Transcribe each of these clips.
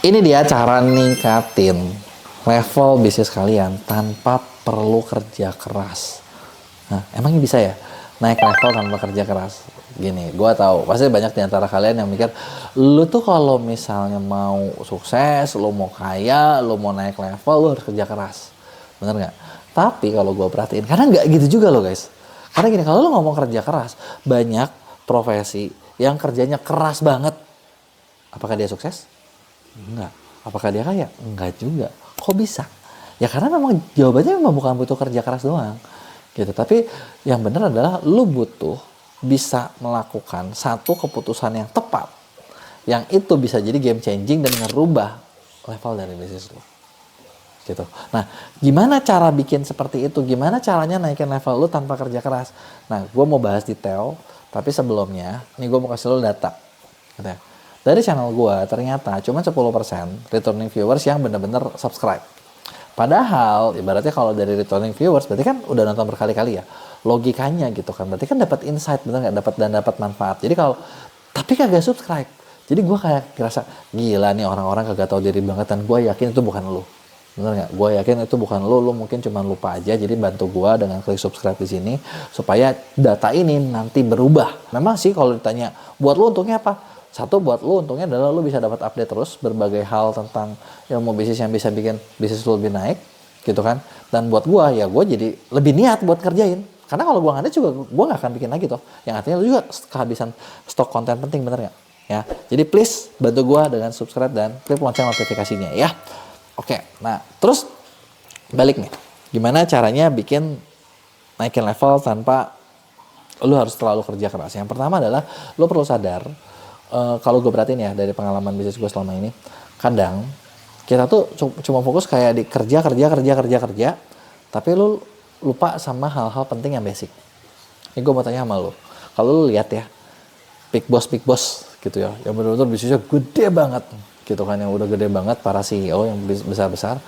Ini dia cara ningkatin level bisnis kalian tanpa perlu kerja keras. Nah, emangnya bisa ya naik level tanpa kerja keras? Gini, gue tahu pasti banyak di antara kalian yang mikir, lu tuh kalau misalnya mau sukses, lu mau kaya, lu mau naik level, lu harus kerja keras. Bener nggak? Tapi kalau gue perhatiin, karena nggak gitu juga loh guys. Karena gini, kalau lu ngomong kerja keras, banyak profesi yang kerjanya keras banget. Apakah dia sukses? Enggak. Apakah dia kaya? Enggak juga. Kok bisa? Ya karena memang jawabannya memang bukan butuh kerja keras doang. Gitu. Tapi yang benar adalah lu butuh bisa melakukan satu keputusan yang tepat. Yang itu bisa jadi game changing dan ngerubah level dari bisnis lu. Gitu. Nah, gimana cara bikin seperti itu? Gimana caranya naikin level lu tanpa kerja keras? Nah, gue mau bahas detail. Tapi sebelumnya, ini gue mau kasih lu data. Gitu ya. Dari channel gue ternyata cuma 10% returning viewers yang bener-bener subscribe. Padahal ibaratnya kalau dari returning viewers berarti kan udah nonton berkali-kali ya. Logikanya gitu kan. Berarti kan dapat insight, bener nggak? Dapat manfaat. Jadi kalau tapi kagak subscribe. Jadi gue kayak ngerasa gila nih orang-orang kagak tahu diri banget, dan gue yakin itu bukan lu. Bener nggak? Gue yakin itu bukan lu mungkin cuma lupa aja. Jadi bantu gue dengan klik subscribe di sini supaya data ini nanti berubah. Memang sih kalau ditanya buat lu untungnya apa? Satu, buat lu untungnya adalah lu bisa dapat update terus berbagai hal tentang ilmu bisnis yang bisa bikin bisnis lu lebih naik gitu kan. Dan buat gua ya gua jadi lebih niat buat kerjain, karena kalau gua nggak ada juga gua nggak akan bikin lagi tuh, yang artinya lu juga kehabisan stok konten penting, bener nggak ya. Jadi please bantu gua dengan subscribe dan klik lonceng notifikasinya ya. Oke, nah terus balik nih, gimana caranya bikin naikin level tanpa lu harus terlalu kerja keras. Yang pertama adalah lu perlu sadar, kalau gue perhatiin ya dari pengalaman bisnis gue selama ini, kadang kita tuh cuma fokus kayak di kerja, tapi lu lupa sama hal-hal penting yang basic. Ini gue mau tanya sama lu, kalau lu lihat ya big boss gitu ya, yang benar-benar bisnisnya gede banget gitu kan, yang udah gede banget, para CEO yang besar-besar,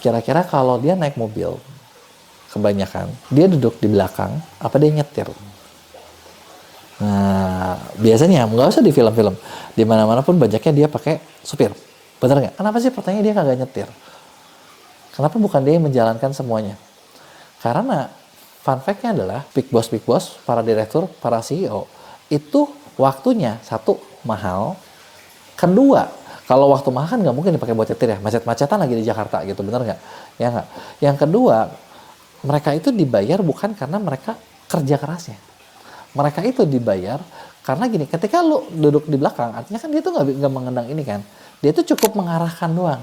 kira-kira kalau dia naik mobil, kebanyakan dia duduk di belakang apa dia nyetir? Nah, biasanya nggak usah di film-film, di mana-mana pun banyaknya dia pakai supir. Bener nggak? Kenapa sih pertanyaannya dia kagak nyetir? Kenapa bukan dia yang menjalankan semuanya? Karena fun fact-nya adalah big boss, para direktur, para CEO itu waktunya satu mahal, kedua kalau waktu mahal kan nggak mungkin dipakai buat nyetir ya, macet-macetan lagi di Jakarta gitu, bener nggak? Ya nggak. Yang kedua, mereka itu dibayar bukan karena mereka kerja kerasnya. Mereka itu dibayar karena gini, ketika lu duduk di belakang, artinya kan dia tuh nggak mengendang ini kan, dia tuh cukup mengarahkan doang.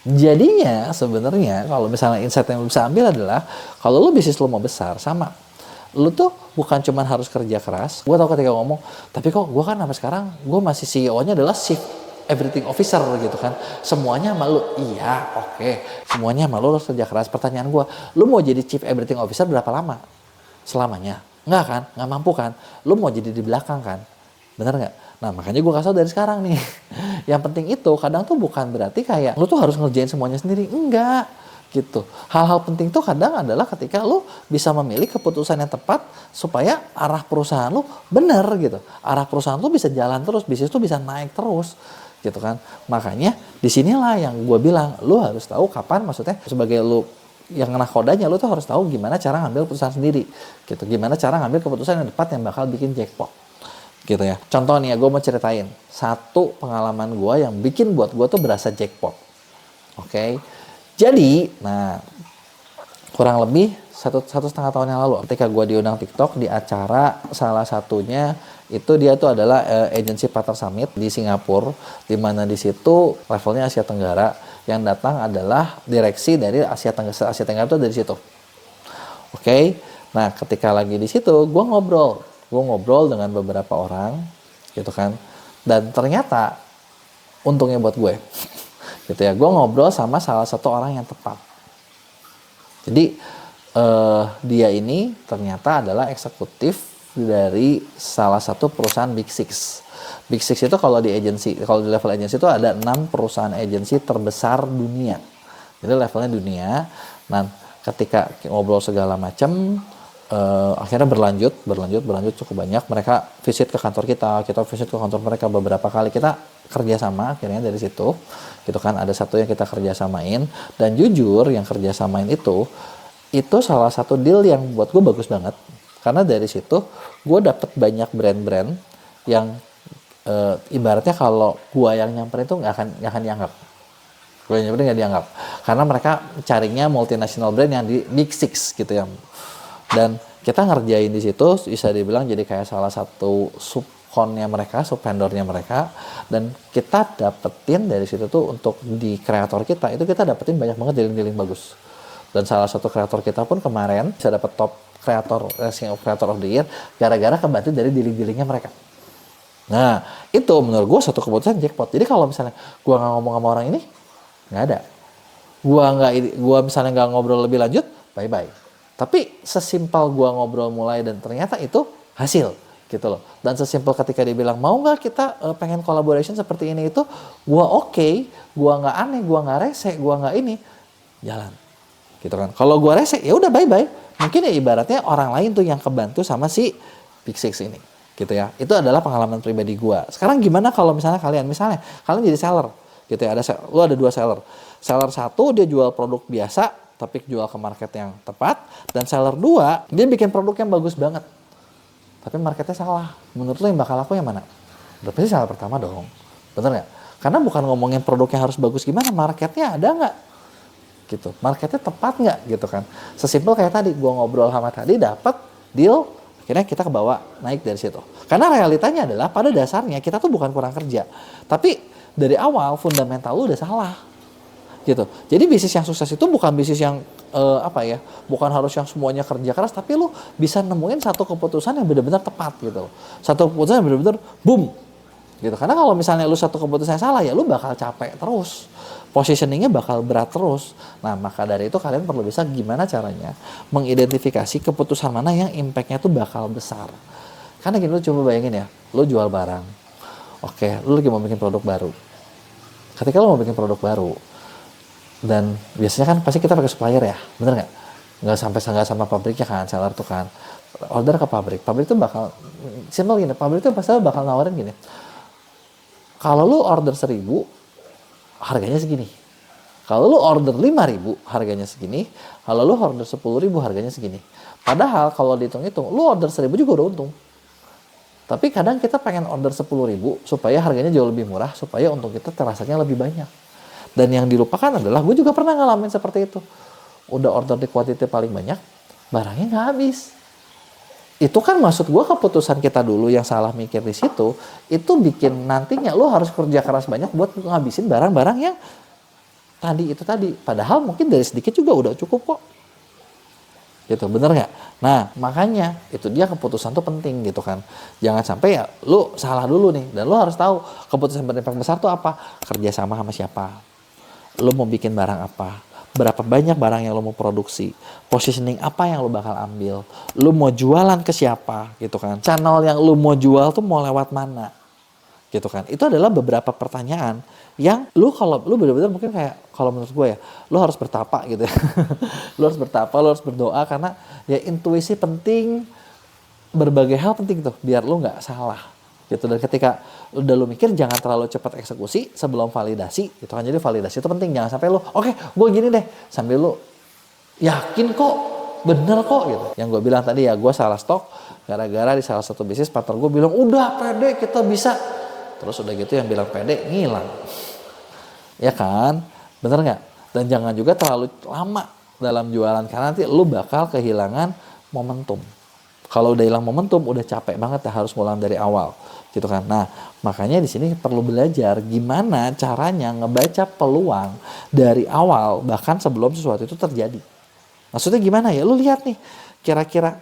Jadinya sebenarnya kalau misalnya insight yang lu bisa ambil adalah, kalau lu bisnis lu mau besar, sama lu tuh bukan cuma harus kerja keras. Gue tau ketika ngomong, tapi kok gue kan sampai sekarang gue masih CEO-nya adalah chief everything officer gitu kan, semuanya sama lu. Iya, oke. Semuanya sama lu harus kerja keras. Pertanyaan gue, lu mau jadi chief everything officer berapa lama? Selamanya? Enggak kan? Nggak mampu kan? Lu mau jadi di belakang kan? Bener nggak? Nah, makanya gue kasih tau dari sekarang nih. Yang penting itu kadang tuh bukan berarti kayak lu tuh harus ngerjain semuanya sendiri. Enggak. Gitu. Hal-hal penting tuh kadang adalah ketika lu bisa memilih keputusan yang tepat supaya arah perusahaan lu bener gitu. Arah perusahaan lu bisa jalan terus, bisnis tuh bisa naik terus. Gitu kan. Makanya disinilah yang gue bilang, lu harus tahu kapan, maksudnya sebagai lu yang nakodanya, lu tuh harus tahu gimana cara ngambil keputusan sendiri gitu, gimana cara ngambil keputusan yang tepat yang bakal bikin jackpot gitu ya. Contoh nih ya, gue mau ceritain satu pengalaman gue yang bikin buat gue tuh berasa jackpot. Oke. Jadi nah kurang lebih satu setengah tahun yang lalu, ketika gue diundang TikTok di acara, salah satunya itu dia tuh adalah agency partner summit di Singapura, di mana di situ levelnya Asia Tenggara, yang datang adalah direksi dari Asia Tenggara itu dari situ. Oke. Nah, ketika lagi di situ, gue ngobrol dengan beberapa orang gitu kan, dan ternyata untungnya buat gue gitu ya, gue ngobrol sama salah satu orang yang tepat. Jadi dia ini ternyata adalah eksekutif dari salah satu perusahaan Big Six. Big Six itu kalau di agency, kalau di level agency itu ada 6 perusahaan agency terbesar dunia. Jadi levelnya dunia. Nah, ketika ngobrol segala macam, akhirnya berlanjut cukup banyak. Mereka visit ke kantor kita visit ke kantor mereka beberapa kali, kita kerjasama akhirnya dari situ, gitu kan. Ada satu yang kita kerjasamain, dan jujur yang kerjasamain itu salah satu deal yang buat gue bagus banget, karena dari situ gue dapet banyak brand-brand yang ibaratnya kalau gue yang nyamperin itu nggak akan dianggap. Gue yang nyamperin nggak dianggap, karena mereka carinya multinational brand yang di Big Six gitu ya. Dan kita ngerjain di situ bisa dibilang jadi kayak salah satu subkonnya mereka, sub vendornya mereka, dan kita dapetin dari situ tuh untuk di kreator kita itu kita dapetin banyak banget dealing-dealing bagus. Dan salah satu kreator kita pun kemarin bisa dapet top kreator of the year gara-gara kebantu dari dealing-dealingnya mereka. Nah itu menurut gue satu keputusan jackpot. Jadi kalau misalnya gue nggak ngomong sama orang ini, nggak ada. Gue misalnya nggak ngobrol lebih lanjut, bye-bye. Tapi sesimpel gua ngobrol mulai dan ternyata itu hasil gitu loh. Dan sesimpel ketika dia bilang mau nggak kita pengen collaboration seperti ini, itu gua oke, gua nggak aneh, gua nggak rese, gua nggak ini, jalan gitu kan. Kalau gua rese ya udah bye bye. Mungkin ya ibaratnya orang lain tuh yang kebantu sama si Big Six ini gitu ya. Itu adalah pengalaman pribadi gua. Sekarang gimana kalau misalnya kalian jadi seller gitu ya, lu ada 2 seller. Seller 1 dia jual produk biasa tapi jual ke market yang tepat, dan seller 2 dia bikin produk yang bagus banget tapi marketnya salah. Menurut lo yang bakal laku yang mana? Udah pasti seller pertama dong, bener nggak? Karena bukan ngomongin produknya harus bagus gimana, marketnya ada nggak gitu, marketnya tepat nggak gitu kan. Sesimpel kayak tadi gua ngobrol sama tadi, dapat deal, akhirnya kita kebawa naik dari situ. Karena realitanya adalah pada dasarnya kita tuh bukan kurang kerja, tapi dari awal fundamental lu udah salah gitu. Jadi bisnis yang sukses itu bukan bisnis yang bukan harus yang semuanya kerja keras, tapi lu bisa nemuin satu keputusan yang benar-benar tepat gitu. Satu keputusan yang benar-benar boom gitu. Karena kalau misalnya lu satu keputusan yang salah ya lu bakal capek terus. Positioningnya bakal berat terus. Nah maka dari itu kalian perlu bisa gimana caranya mengidentifikasi keputusan mana yang impactnya tuh bakal besar. Karena gini, lu coba bayangin ya, lu jual barang. Oke, lu lagi mau bikin produk baru. Ketika lu mau bikin produk baru, dan biasanya kan pasti kita pakai supplier ya, bener nggak? Nggak sama pabriknya kan, seller tuh kan order ke pabrik tuh bakal simple gini, pabrik tuh pasti bakal nawarin gini, kalau lu order 1.000 harganya segini, kalau lu order 5.000 harganya segini, kalau lu order 10.000 harganya segini. Padahal kalau dihitung-hitung lu order 1.000 juga udah untung, tapi kadang kita pengen order 10.000 supaya harganya jauh lebih murah, supaya untung kita terasanya lebih banyak. Dan yang dilupakan adalah, gue juga pernah ngalamin seperti itu. Udah order di quantity paling banyak, barangnya nggak habis. Itu kan maksud gue keputusan kita dulu yang salah mikir di situ, itu bikin nantinya lo harus kerja keras banyak buat ngabisin barang-barang yang tadi. Padahal mungkin dari sedikit juga udah cukup kok. Gitu, bener nggak? Nah, makanya itu dia keputusan tuh penting gitu kan. Jangan sampai ya lo salah dulu nih, dan lo harus tahu keputusan berimpact besar tuh apa. Kerja sama siapa? Lo mau bikin barang apa, berapa banyak barang yang lo mau produksi, positioning apa yang lo bakal ambil, lo mau jualan ke siapa gitu kan, channel yang lo mau jual tuh mau lewat mana gitu kan. Itu adalah beberapa pertanyaan yang lo, kalau lo benar-benar mungkin kayak, kalau menurut gue ya, lo harus bertapa gitu ya. Lo harus bertapa, lo harus berdoa, karena ya intuisi penting, berbagai hal penting tuh biar lo nggak salah gitu. Dan ketika udah lu mikir, jangan terlalu cepat eksekusi sebelum validasi gitu kan. Jadi validasi itu penting, jangan sampai lu oke, gue gini deh, sambil lu yakin kok, bener kok gitu. Yang gue bilang tadi ya, gue salah stok gara-gara di salah satu bisnis partner gue bilang udah pede kita bisa, terus udah gitu yang bilang pede ngilang, ya kan, bener nggak? Dan jangan juga terlalu lama dalam jualan, karena nanti lu bakal kehilangan momentum. Kalau udah hilang momentum, udah capek banget ya, harus ngulang dari awal gitu kan. Nah, makanya di sini perlu belajar gimana caranya ngebaca peluang dari awal, bahkan sebelum sesuatu itu terjadi. Maksudnya gimana ya? Lu lihat nih, kira-kira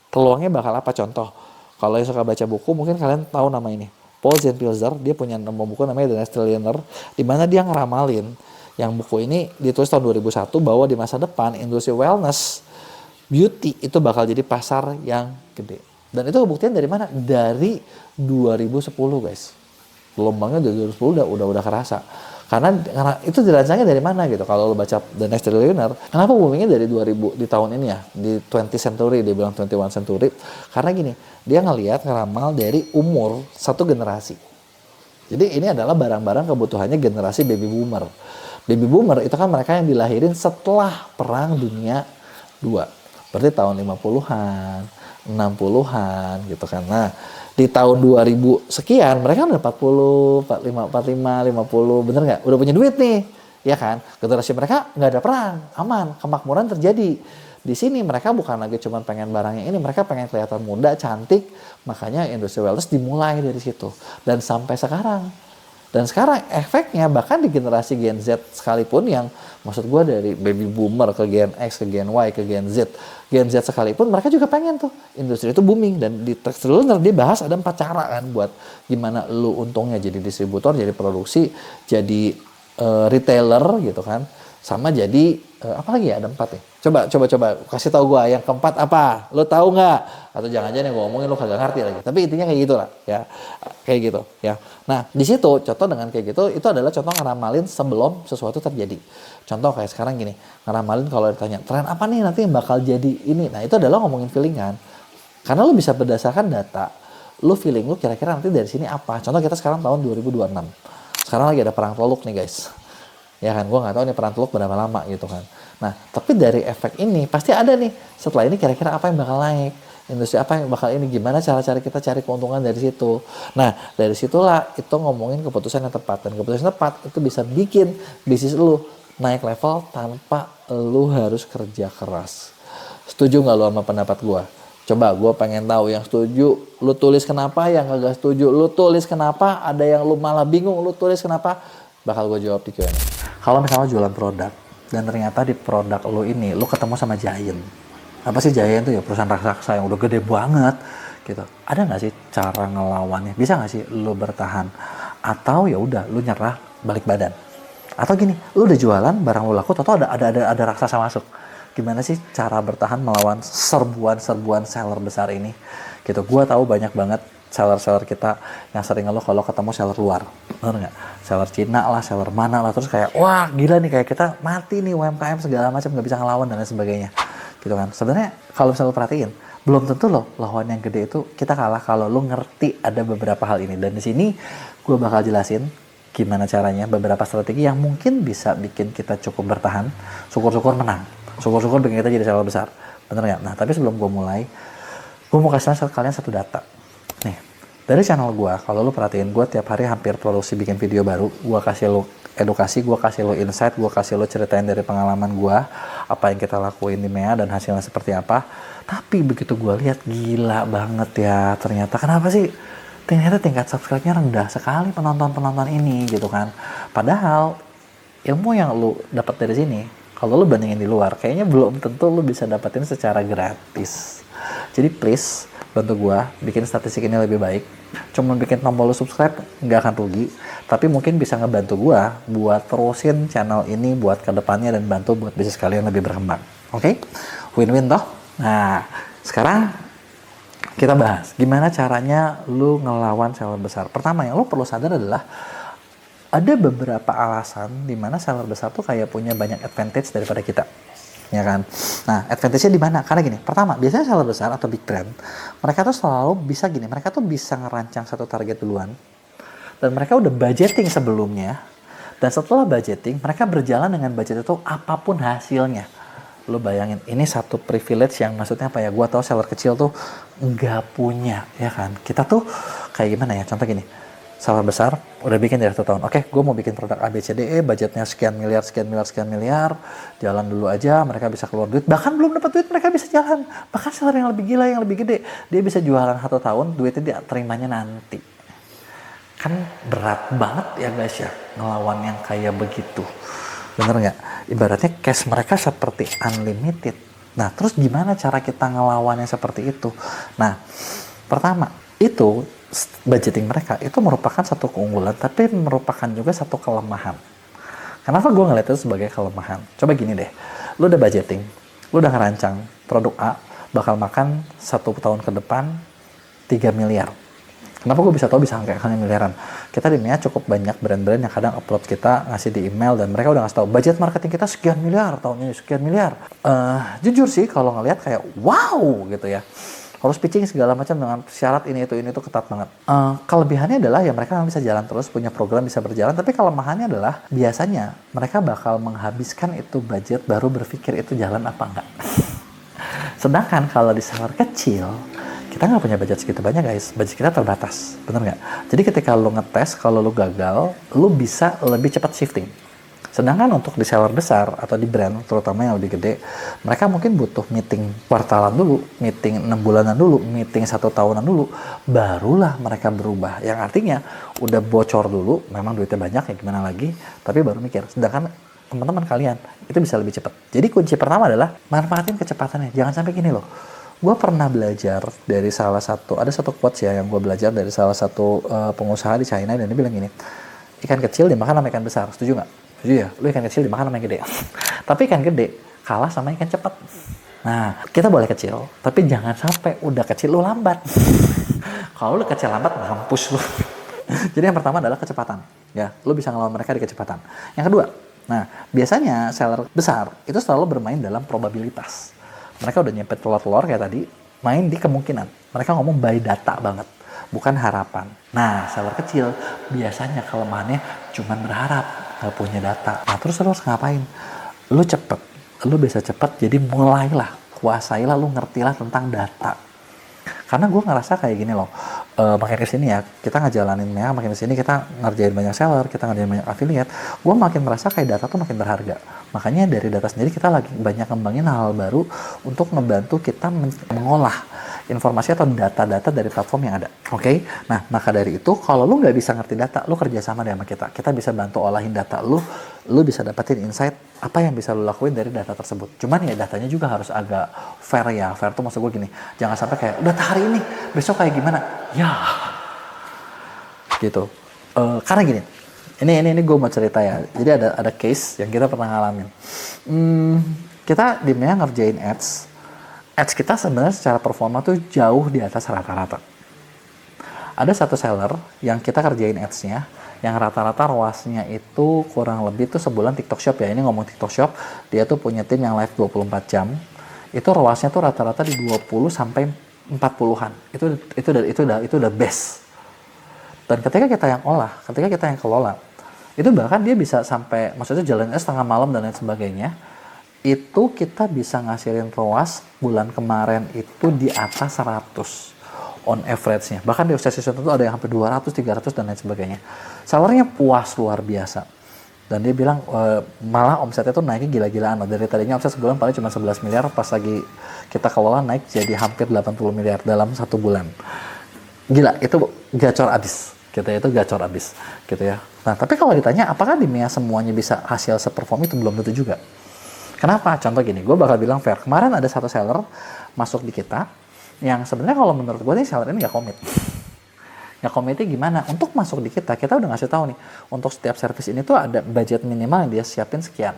peluangnya bakal apa? Contoh, kalau yang suka baca buku, mungkin kalian tahu nama ini, Paul Zimbalist. Dia punya buku namanya The Next Trillionaire, di mana dia ngeramalin, yang buku ini ditulis tahun 2001, bahwa di masa depan industri wellness beauty itu bakal jadi pasar yang gede. Dan itu kebuktian dari mana? Dari 2010 guys. Gelombangnya dari 2010 udah kerasa. Karena itu dirancangnya dari mana gitu. Kalau lo baca The Next Trillionaire, kenapa boomingnya dari 2000 di tahun ini ya, di 20th century, dia bilang 21 century. Karena gini, dia ngelihat ngeramal dari umur satu generasi. Jadi ini adalah barang-barang kebutuhannya generasi baby boomer. Baby boomer itu kan mereka yang dilahirin setelah Perang Dunia II. Berarti tahun 50-an, 60-an gitu kan. Nah, di tahun 2000 sekian mereka udah 40, 45, 45, 50, bener nggak? Udah punya duit nih, ya kan? Generasi mereka nggak ada perang, aman, kemakmuran terjadi. Di sini mereka bukan lagi cuma pengen barangnya ini, mereka pengen kelihatan muda, cantik, makanya industri wellness dimulai dari situ. Dan sampai sekarang. Dan sekarang efeknya bahkan di generasi Gen Z sekalipun yang maksud gue dari baby boomer ke Gen X, ke Gen Y, ke Gen Z. Gen Z sekalipun mereka juga pengen tuh industri itu booming. Dan di Next Trillionaire dia bahas ada 4 cara kan buat gimana lu untungnya jadi distributor, jadi produksi, jadi retailer gitu kan. Sama jadi apa lagi ya, ada 4 ya. Coba kasih tahu gua yang keempat apa? Lo tahu nggak? Atau jangan-jangan yang gua ngomongin lo kagak ngerti lagi. Tapi intinya kayak gitulah ya. Kayak gitu ya. Nah, di situ contoh dengan kayak gitu itu adalah contoh ngeramalin sebelum sesuatu terjadi. Contoh kayak sekarang gini, ngeramalin kalau ditanya tren apa nih nanti yang bakal jadi ini. Nah, itu adalah ngomongin feelingan. Karena lo bisa berdasarkan data, lo feeling lo kira-kira nanti dari sini apa. Contoh kita sekarang tahun 2026. Sekarang lagi ada perang Teluk nih guys. Ya kan, gue nggak tahu nih perang Teluk berapa lama gitu kan. Nah, tapi dari efek ini pasti ada nih. Setelah ini kira-kira apa yang bakal naik, industri apa yang bakal ini, gimana cara-cara kita cari keuntungan dari situ. Nah, dari situlah itu ngomongin keputusan yang tepat. Dan keputusan yang tepat itu bisa bikin bisnis lu naik level tanpa lu harus kerja keras. Setuju nggak lu sama pendapat gue? Coba gue pengen tahu yang setuju, lu tulis kenapa, yang kagak setuju, lu tulis kenapa, ada yang lu malah bingung, lu tulis kenapa, bakal gue jawab di Q&A. Kalau misalnya jualan produk, dan ternyata di produk lo ini, lo ketemu sama Giant. Apa sih Giant tuh ya? Perusahaan raksasa yang udah gede banget gitu. Ada nggak sih cara ngelawannya? Bisa nggak sih lo bertahan? Atau ya udah lo nyerah balik badan? Atau gini, lo udah jualan, barang lo laku, atau ada raksasa masuk? Gimana sih cara bertahan melawan serbuan seller besar ini? Gitu. Gua tahu banyak banget seller-seller kita yang sering ngeluh kalau ketemu seller luar, bener nggak? Seller Cina lah, seller mana lah, terus kayak wah gila nih, kayak kita mati nih UMKM segala macam, nggak bisa ngelawan dan lain sebagainya, gitu kan? Sebenarnya kalau misalnya lo perhatiin, belum tentu loh lawan yang gede itu kita kalah kalau lo ngerti ada beberapa hal ini. Dan di sini gue bakal jelasin gimana caranya beberapa strategi yang mungkin bisa bikin kita cukup bertahan, syukur-syukur menang, syukur-syukur bikin kita jadi seller besar, bener nggak? Nah tapi sebelum gue mulai, gue mau kasih kalian satu data. Nih, dari channel gue, kalau lo perhatiin, gue tiap hari hampir produksi bikin video baru. Gue kasih lo edukasi, gue kasih lo insight, gue kasih lo ceritain dari pengalaman gue, apa yang kita lakuin di MEA dan hasilnya seperti apa. Tapi begitu gue lihat, gila banget ya ternyata. Kenapa sih? Ternyata tingkat subscribe-nya rendah sekali penonton-penonton ini gitu kan. Padahal ilmu yang lo dapat dari sini, kalau lo bandingin di luar, kayaknya belum tentu lo bisa dapetin secara gratis. Jadi please, bantu gue bikin statistik ini lebih baik. Cuma bikin tombol subscribe nggak akan rugi, tapi mungkin bisa ngebantu gue buat terusin channel ini buat kedepannya dan bantu buat bisnis kalian lebih berkembang. Oke? Win-win toh? Nah, sekarang kita bahas gimana caranya lu ngelawan seller besar. Pertama yang lu perlu sadar adalah ada beberapa alasan di mana seller besar tuh kayak punya banyak advantage daripada kita. Ya kan? Nah, advantage-nya di mana? Karena gini, pertama, biasanya seller besar atau big brand, mereka tuh selalu bisa gini, mereka tuh bisa ngerancang satu target duluan, dan mereka udah budgeting sebelumnya, dan setelah budgeting, mereka berjalan dengan budget itu apapun hasilnya. Lo bayangin, ini satu privilege yang maksudnya apa ya, gua tahu seller kecil tuh nggak punya, ya kan? Kita tuh kayak gimana ya, contoh gini, seller besar udah bikin dari 1 tahun. Oke, gue mau bikin produk ABCDE, budgetnya sekian miliar, jalan dulu aja, mereka bisa keluar duit. Bahkan belum dapat duit, mereka bisa jalan. Bahkan seller yang lebih gila, yang lebih gede, dia bisa jualan 1 tahun, duitnya dia terimanya nanti. Kan berat banget ya guys ya, ngelawan yang kayak begitu. Bener nggak? Ibaratnya cash mereka seperti unlimited. Nah, terus gimana cara kita ngelawannya seperti itu? Nah, pertama, itu budgeting mereka itu merupakan satu keunggulan, tapi merupakan juga satu kelemahan. Kenapa gue ngeliat itu sebagai kelemahan? Coba gini deh, lu udah budgeting, lu udah ngerancang produk A bakal makan 1 tahun ke depan 3 miliar. Kenapa gue bisa tahu bisa angka-angkanya miliaran? Kita di MEA cukup banyak brand-brand yang kadang upload kita ngasih di email dan mereka udah ngasih tahu budget marketing kita sekian miliar tahun ini, sekian miliar. Jujur sih kalau ngelihat kayak wow gitu ya. Harus pitching segala macam dengan syarat ini itu ketat banget. Kelebihannya adalah ya mereka bisa jalan terus, punya program bisa berjalan, tapi kelemahannya adalah biasanya mereka bakal menghabiskan itu budget baru berpikir itu jalan apa enggak. Sedangkan kalau di seller kecil, kita nggak punya budget segitu banyak guys, budget kita terbatas, bener nggak? Jadi ketika lo ngetes, kalau lo gagal, lo bisa lebih cepat shifting. Sedangkan untuk di seller besar atau di brand, terutama yang lebih gede, mereka mungkin butuh meeting kuartalan dulu, meeting 6 bulanan dulu, meeting 1 tahunan dulu, barulah mereka berubah. Yang artinya udah bocor dulu, memang duitnya banyak ya gimana lagi, tapi baru mikir. Sedangkan teman-teman kalian itu bisa lebih cepat. Jadi kunci pertama adalah manfaatin kecepatannya. Jangan sampai gini loh. Gue pernah belajar dari salah satu, ada satu quotes ya yang gue belajar dari salah satu pengusaha di China, dan dia bilang gini, ikan kecil dimakan sama ikan besar, setuju nggak? Setuju ya? Lu ikan kecil dimakan sama ikan gede. Tapi ikan gede kalah sama ikan cepat. Nah, kita boleh kecil, tapi jangan sampai udah kecil lu lambat. Kalau lu kecil lambat, mampus lu. Jadi yang pertama adalah kecepatan. Ya, lu bisa ngelawan mereka di kecepatan. Yang kedua, nah biasanya seller besar itu selalu bermain dalam probabilitas. Mereka udah nyepet telur-telur kayak tadi, main di kemungkinan. Mereka ngomong by data banget, bukan harapan. Nah, seller kecil biasanya kelemahannya cuman berharap, nggak punya data. Nah, terus lu harus ngapain? Lu cepet, lu bisa cepet, jadi mulailah, kuasailah, lu ngertilah tentang data. Karena gue ngerasa kayak gini loh, makin kesini ya, kita ngejalanin MEA, makin kesini kita ngerjain banyak seller, kita ngerjain banyak affiliate, gue makin merasa kayak data tuh makin berharga. Makanya dari data sendiri kita lagi banyak ngembangin hal baru untuk ngebantu kita mengolah informasi atau data-data dari platform yang ada. Oke? Nah, maka dari itu, kalau lu nggak bisa ngerti data, lu kerja sama deh sama kita. Kita bisa bantu olahin data lu bisa dapetin insight apa yang bisa lu lakuin dari data tersebut. Cuman ya datanya juga harus agak fair ya. Fair tuh maksud gue gini, jangan sampai kayak, data hari ini, besok kayak gimana? Ya, gitu. Karena gini, ini gue mau cerita ya. Jadi ada case yang kita pernah ngalamin. Kita di MEA ngerjain ads kita sebenarnya secara performa tuh jauh di atas rata-rata. Ada satu seller yang kita kerjain ads-nya, yang rata-rata ROAS-nya itu kurang lebih tuh sebulan TikTok Shop ya. Ini ngomong TikTok Shop, dia tuh punya tim yang live 24 jam. Itu ROAS-nya tuh rata-rata di 20 sampai 40-an. Itu udah best. Dan ketika kita yang olah, ketika kita yang kelola, itu bahkan dia bisa sampai, maksudnya jalannya setengah malam dan lain sebagainya, itu kita bisa ngasihin ROAS bulan kemarin itu di atas 100 on average-nya. Bahkan di sesi tertentu ada yang hampir 200, 300 dan lain sebagainya. Sellernya puas luar biasa. Dan dia bilang malah omsetnya tuh naiknya gila-gilaan. Dari tadinya omset sebulan paling cuma 11 miliar, pas lagi kita kelola naik jadi hampir 80 miliar dalam 1 bulan. Gila, itu gacor abis. Itu gacor abis gitu ya. Nah, tapi kalau ditanya apakah di MEA semuanya bisa hasil seperform itu, belum tentu juga. Kenapa? Contoh gini, gue bakal bilang fair. Kemarin ada satu seller masuk di kita, yang sebenarnya kalau menurut gue nih seller ini nggak komit. Nggak komitnya gimana? Untuk masuk di kita udah ngasih tahu nih, untuk setiap service ini tuh ada budget minimal yang dia siapin sekian,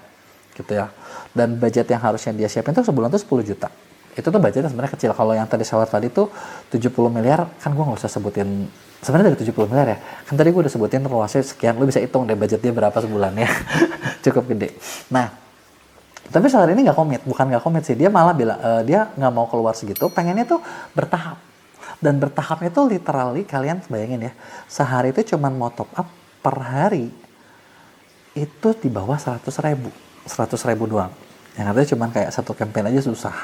gitu ya. Dan budget yang harusnya dia siapin tuh sebulan tuh 10 juta. Itu tuh budgetnya sebenarnya kecil. Kalau yang tadi seller tadi tuh 70 miliar, kan gue nggak usah sebutin. Sebenarnya dari 70 miliar ya, kan tadi gue udah sebutin ROAS-nya sekian, lu bisa hitung deh budget dia berapa sebulan ya. Cukup gede. Nah, tapi seller ini bukan nggak komit sih, dia malah bilang dia nggak mau keluar segitu, pengennya tuh bertahap. Dan bertahapnya tuh literally, kalian bayangin ya, sehari itu cuman mau top up per hari itu di bawah 100 ribu doang. Yang artinya cuman kayak satu campaign aja susah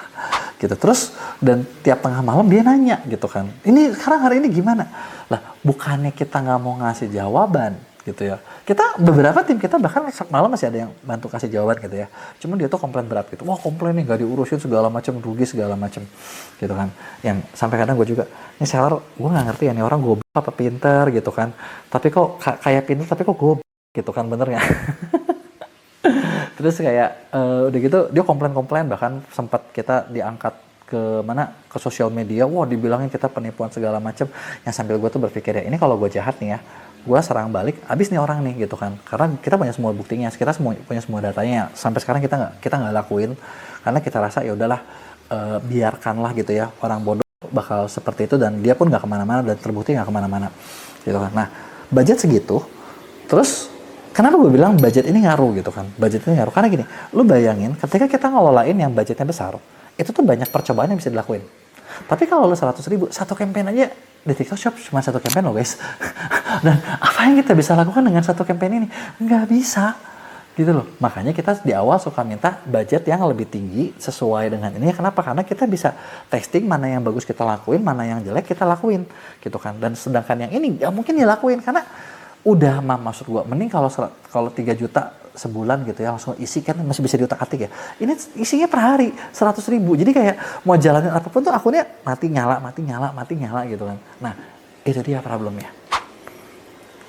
gitu. Terus dan tiap tengah malam dia nanya gitu kan, ini sekarang hari ini gimana? Lah bukannya kita nggak mau ngasih jawaban gitu ya. Kita beberapa tim kita bahkan malam masih ada yang bantu kasih jawaban gitu ya. Cuman dia tuh komplain berat gitu. Wah, komplain nih nggak diurusin segala macam, rugi segala macam gitu kan. Yang sampai kadang gue juga, ini seller gue nggak ngerti ya, nih orang goblok apa pinter gitu kan. Tapi kok kayak pinter tapi kok goblok gitu kan, bener nggak? Terus kayak udah gitu dia komplain bahkan sempat kita diangkat ke sosial media, wah dibilangin kita penipuan segala macam. Yang sambil gue tuh berpikir ya, ini kalau gue jahat nih ya, gue serang balik, abis nih orang nih gitu kan. Karena kita punya semua buktinya, kita punya semua datanya. Sampai sekarang kita nggak lakuin karena kita rasa ya udahlah, biarkanlah gitu ya, orang bodoh bakal seperti itu dan dia pun nggak kemana-mana dan terbukti nggak kemana-mana gitu kan. Nah budget segitu, terus kenapa gue bilang budget ini ngaruh gitu kan? Budget ini ngaruh karena gini, lu bayangin ketika kita ngelolain yang budgetnya besar, itu tuh banyak percobaan yang bisa dilakuin. Tapi kalau lu 100 ribu, satu campaign aja di TikTok Shop cuma satu campaign loh guys. Dan apa yang kita bisa lakukan dengan satu campaign ini? Nggak bisa gitu loh. Makanya kita di awal suka minta budget yang lebih tinggi sesuai dengan ini. Kenapa? Karena kita bisa testing mana yang bagus kita lakuin, mana yang jelek kita lakuin gitu kan. Dan sedangkan yang ini nggak mungkin dilakuin karena udah maksud gua mending kalau 3 juta sebulan gitu ya langsung isi kan masih bisa diutak-atik ya. Ini isinya per hari 100 ribu. Jadi kayak mau jalanin apapun tuh akunnya mati nyala gitu kan. Nah itu dia problemnya.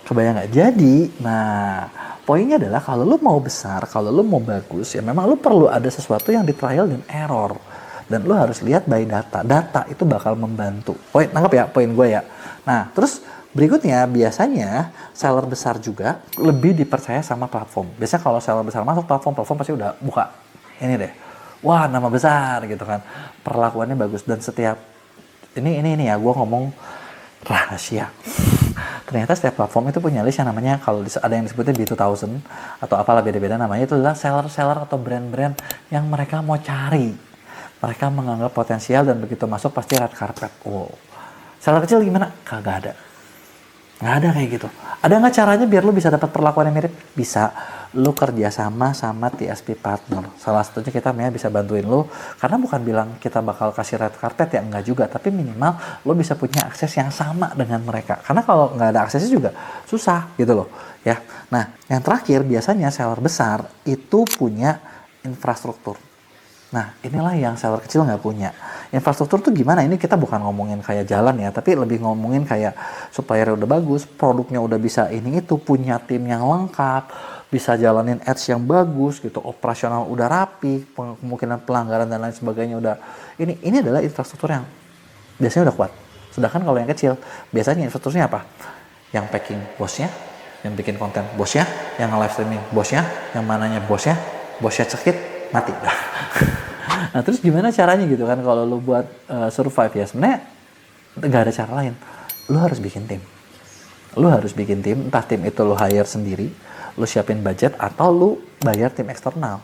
Kebayang nggak? Jadi, nah poinnya adalah kalau lu mau besar, kalau lu mau bagus, ya memang lu perlu ada sesuatu yang di trial dan error. Dan lu harus lihat by data. Data itu bakal membantu. Nangkep ya poin gue ya. Nah, terus berikutnya biasanya seller besar juga lebih dipercaya sama platform. Biasanya kalau seller besar masuk platform pasti udah buka. Ini deh. Wah, nama besar gitu kan. Perlakuannya bagus dan setiap ini ya gue ngomong rahasia. Ternyata setiap platform itu punya list yang namanya kalau ada yang disebutnya B2000 atau apalah beda-beda namanya, itu adalah seller-seller atau brand-brand yang mereka mau cari. Mereka menganggap potensial dan begitu masuk pasti red carpet. Wow. Seller kecil gimana? Kagak ada. Nggak ada kayak gitu. Ada nggak caranya biar lu bisa dapat perlakuan yang mirip? Bisa. Lu kerja sama TSP partner. Salah satunya kita bisa bantuin lu. Karena bukan bilang kita bakal kasih red carpet ya, enggak juga. Tapi minimal lu bisa punya akses yang sama dengan mereka. Karena kalau nggak ada aksesnya juga susah gitu loh. Ya. Nah, yang terakhir biasanya seller besar itu punya infrastruktur. Nah, inilah yang seller kecil nggak punya. Infrastruktur tuh gimana? Ini kita bukan ngomongin kayak jalan ya, tapi lebih ngomongin kayak supplier udah bagus, produknya udah bisa ini itu, punya tim yang lengkap, bisa jalanin ads yang bagus gitu, operasional udah rapi, kemungkinan pelanggaran dan lain sebagainya udah. Ini adalah infrastruktur yang biasanya udah kuat. Sedangkan kalau yang kecil, biasanya infrastrukturnya apa? Yang packing bosnya, yang bikin konten bosnya, yang live streaming bosnya, yang mananya bosnya sakit, mati. Nah terus gimana caranya gitu kan kalau lu buat survive ya? Sebenarnya nggak ada cara lain. Lu harus bikin tim. Entah tim itu lu hire sendiri, lu siapin budget, atau lu bayar tim eksternal.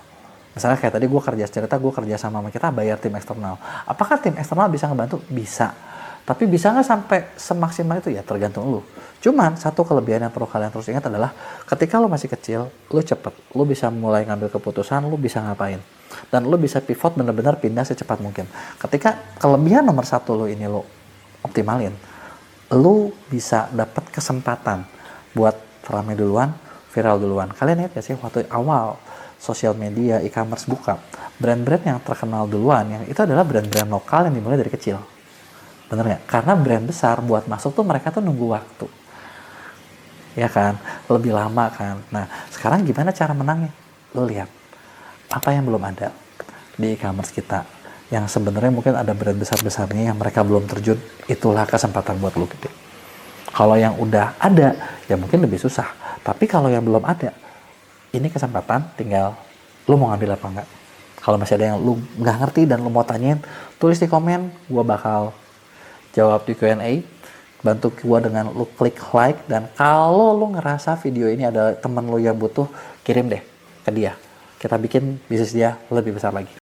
Misalnya kayak tadi gue kerja sama kita bayar tim eksternal. Apakah tim eksternal bisa ngebantu? Bisa. Tapi bisa nggak sampai semaksimal itu ya tergantung lu. Cuman satu kelebihan yang perlu kalian terus ingat adalah ketika lu masih kecil, lu cepet, lu bisa mulai ngambil keputusan, lu bisa ngapain. Dan lu bisa pivot benar-benar pindah secepat mungkin. Ketika kelebihan nomor 1 lu ini lu optimalin, lu bisa dapat kesempatan buat ramai duluan, viral duluan. Kalian lihat ya sih waktu awal sosial media, e-commerce buka, brand-brand yang terkenal duluan, yang itu adalah brand-brand lokal yang dimulai dari kecil. Bener nggak? Karena brand besar buat masuk tuh mereka tuh nunggu waktu. Ya kan? Lebih lama kan? Nah, sekarang gimana cara menangnya? Lu lihat. Apa yang belum ada di e-commerce kita? Yang sebenarnya mungkin ada brand besar-besarnya yang mereka belum terjun. Itulah kesempatan buat lu gede. Kalau yang udah ada, ya mungkin lebih susah. Tapi kalau yang belum ada, ini kesempatan tinggal lu mau ngambil apa enggak. Kalau masih ada yang lu nggak ngerti dan lu mau tanyain, tulis di komen, gua bakal jawab di Q&A. Bantu gua dengan lu klik like, dan kalau lu ngerasa video ini ada temen lu yang butuh, kirim deh ke dia. Kita bikin bisnis dia lebih besar lagi.